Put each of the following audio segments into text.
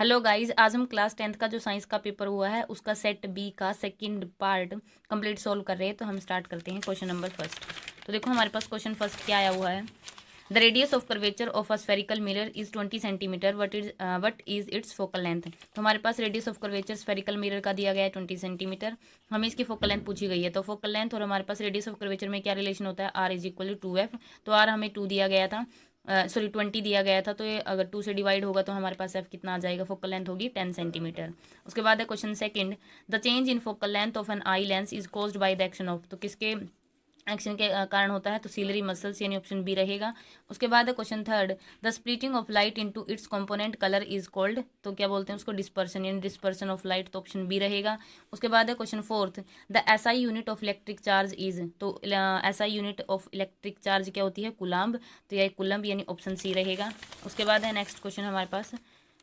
Hello guys, आज हम class 10th का जो साइंस का पेपर हुआ है उसका सेट बी का सेकंड पार्ट कंप्लीट सॉल्व कर रहे हैं। तो हम स्टार्ट करते हैं क्वेश्चन नंबर फर्स्ट। तो देखो हमारे पास क्वेश्चन फर्स्ट क्या आया हुआ है। The radius of curvature of a spherical mirror is 20 centimetre. What is its focal length. तो हमारे पास radius of curvature spherical mirror का दिया गया है 20 सेंटीमीटर। हमें इसकी फोकल लेंथ पूछी गई है। तो फोकल लेंथ और हमारे पास रेडियस ऑफ कर्वेचर में क्या रिलेशन होता है, are is equal to 2f। तो आर हमें 2 दिया गया था, सॉरी 20 दिया गया था। तो ये अगर 2 से डिवाइड होगा तो हमारे पास एफ कितना आ जाएगा, फोकल लेंथ होगी 10 सेंटीमीटर। उसके बाद है question second, the change in focal length of an eye lens is caused by the action of. तो किसके एक्शन के कारण होता है, तो सीलरी मसल्स, यानी ऑप्शन बी रहेगा। उसके बाद है question third, the splitting of light into its component colour is called. तो क्या बोलते हैं उसको, डिस्पर्सन, यानी डिस्पर्सन ऑफ लाइट। तो ऑप्शन बी रहेगा। उसके बाद है question fourth, the SI unit of electric charge is. तो SI unit of electric charge क्या होती है, कुलाम्ब। तो यह कुलम्ब, यानी ऑप्शन सी रहेगा। उसके बाद है नेक्स्ट क्वेश्चन हमारे पास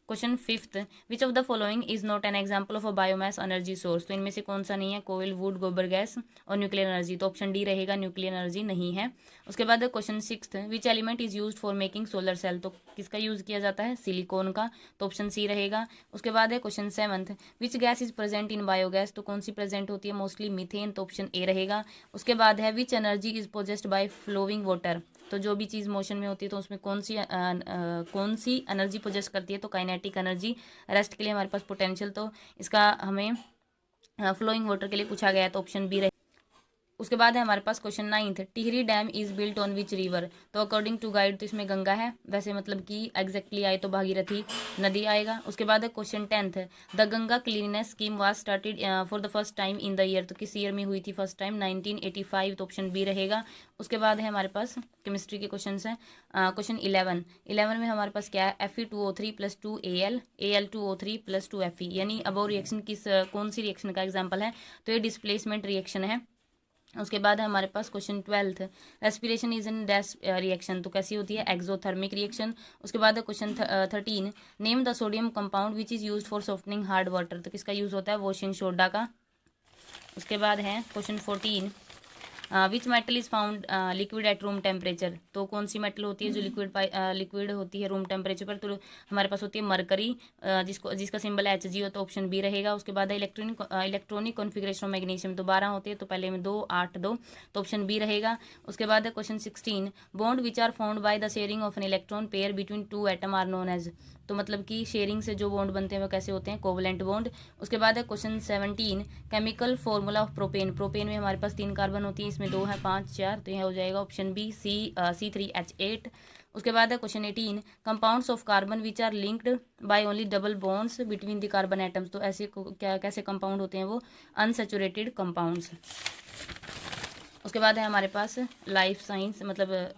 question fifth, which of the following is not an example of a biomass energy source. तो इनमें से कौन सा नहीं है, कोयल, वुड, गोबर गैस और न्यूक्लियर एनर्जी। तो ऑप्शन डी रहेगा, न्यूक्लियर एनर्जी नहीं है। उसके बाद question sixth, which element is use for making solar cell. तो किसका यूज किया जाता है, सिलिकॉन का। तो ऑप्शन सी रहेगा। उसके बाद है question seventh, which gas is present in biogas. तो कौन सी प्रेजेंट होती है, मोस्टली मीथेन। तो ऑप्शन ए रहेगा। उसके बाद है which energy is possessed by flowing water. तो जो भी चीज़ मोशन में होती है तो उसमें कौन सी एनर्जी पोजेस करती है, तो काइनेटिक एनर्जी। रेस्ट के लिए हमारे पास पोटेंशियल। तो इसका हमें फ्लोइंग वाटर के लिए पूछा गया है, तो ऑप्शन बी। उसके बाद है हमारे पास question ninth, Tehri dam is built on which river. तो अकॉर्डिंग टू गाइड तो इसमें गंगा है, वैसे मतलब कि एग्जैक्टली आए तो भागीरथी नदी आएगा। उसके बाद है question tenth, the Ganga cleanness scheme was started for the first time in the year. तो किस ईयर में हुई थी फर्स्ट टाइम, 1985। तो ऑप्शन बी रहेगा। उसके बाद है हमारे पास केमिस्ट्री के क्वेश्चन हैं। क्वेश्चन 11 में हमारे पास क्या है, Fe2O3 plus 2Al Al2O3 plus 2Fe, यानी अब रिएक्शन कौन सी रिएक्शन का एग्जाम्पल है, तो ये डिस्प्लेसमेंट रिएक्शन है। उसके बाद है हमारे पास question 12, respiration is in dash reaction. तो कैसी होती है, एक्सोथर्मिक रिएक्शन। उसके बाद है question 13, name the sodium compound which is use for softening hard water. तो किसका यूज होता है, वॉशिंग सोडा का। उसके बाद है question 14, which metal is found liquid at room temperature. तो कौन सी मेटल होती है जो लिक्विड होती है रूम टेम्परेचर पर। तो हमारे पास होती है मरकरी, जिसका सिंबल है Hg हो। तो ऑप्शन बी रहेगा। उसके बाद है इलेक्ट्रॉनिक कॉन्फिगरेशन ऑफ मैग्नीशियम। तो 12 होती है, तो पहले में 2 8 2। तो ऑप्शन बी रहेगा। उसके बाद है question 16, bond which are found by the sharing of an electron pair between 2 atom are known as. तो मतलब कि शेयरिंग से जो बॉन्ड बनते हैं वो कैसे होते हैं, कोवलेंट बॉन्ड। उसके बाद है question 17, chemical formula of propane. Propane में हमारे पास 3 कार्बन होती है, इसमें 2 है 5 4। तो यह हो जाएगा ऑप्शन बी, C3H8। उसके बाद है question 18, compounds of carbon which are linked by only double bonds between the carbon atoms. तो ऐसे क्या कैसे कंपाउंड होते हैं वो, अनसेचुरेटेड कंपाउंड्स। उसके बाद है हमारे पास लाइफ साइंस, मतलब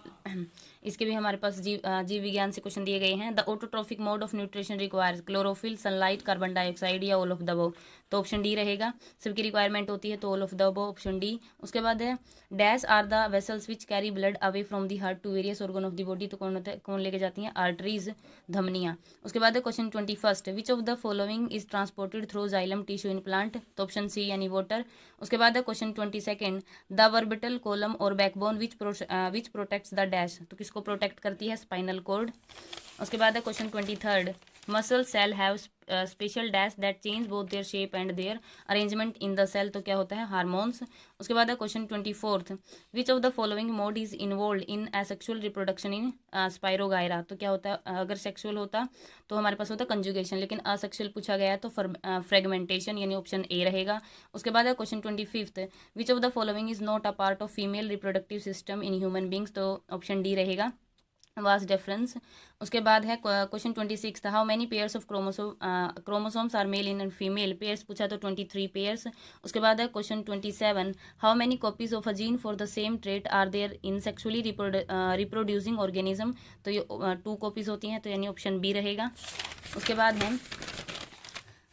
इसके भी हमारे पास जीव विज्ञान से क्वेश्चन दिए गए हैं। The autotrophic mode of nutrition requires chlorophyll, sunlight, carbon dioxide या ऑल ऑफ द अबव। तो ऑप्शन डी रहेगा। सबकी रिक्वायरमेंट होती है तो all of the above, option D. उसके बाद है dash are the vessels which carry blood away from the heart to various organ of the body. तो कौन लेके जाती हैं, आर्टरीज, धमनियाँ। उसके बाद है question 21, which of the following is transported through xylem tissue in plant. तो ऑप्शन सी यानी वाटर। उसके बाद है क्वेश्चन 22, द वर्बिटल कोलम और backbone which protects the dash. तो किसको प्रोटेक्ट करती है, स्पाइनल कोड। उसके बाद है question 23, muscle cell have special dash that change both their shape and their arrangement in the cell. तो क्या होता है, हार्मोन्स। उसके बाद है question 24, which of the following mode is involve in asexual reproduction in spirogyra. तो क्या होता है, अगर सेक्सुअल होता तो हमारे पास होता कंजुगेशन, लेकिन असेक्सुअल पूछा गया है तो फ्रेगमेंटेशन, यानी ऑप्शन ए रहेगा। उसके बाद है question 25, which of the following is not a part of female reproductive system in human beings. तो ऑप्शन डी रहेगा, वास्ट डिफरेंस। उसके बाद है question 26, how many pairs of chromosomes are male in and female. Pairs पूछा तो 23 pairs. उसके बाद है question 27, how many copies of a gene for the same trait are there in sexually reproducing organism. तो ये 2 कॉपीज होती हैं, तो यानी ऑप्शन बी रहेगा। उसके बाद है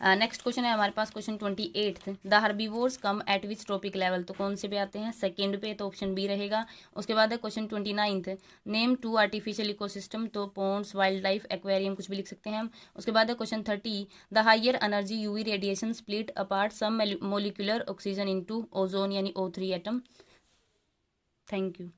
नेक्स्ट क्वेश्चन है हमारे पास question 28, the herbivores come at which trophic level. तो कौन से पे आते हैं, सेकेंड पे। तो ऑप्शन बी रहेगा। उसके बाद है क्वेश्चन 29, नेम 2 आर्टिफिशियल इकोसिस्टम। तो पोन्ड्स, वाइल्ड लाइफ, एक्वेरियम, कुछ भी लिख सकते हैं हम। उसके बाद है question 30, the higher energy UV radiation split apart some molecular oxygen into ozone, यानी O3 एटम। Thank you.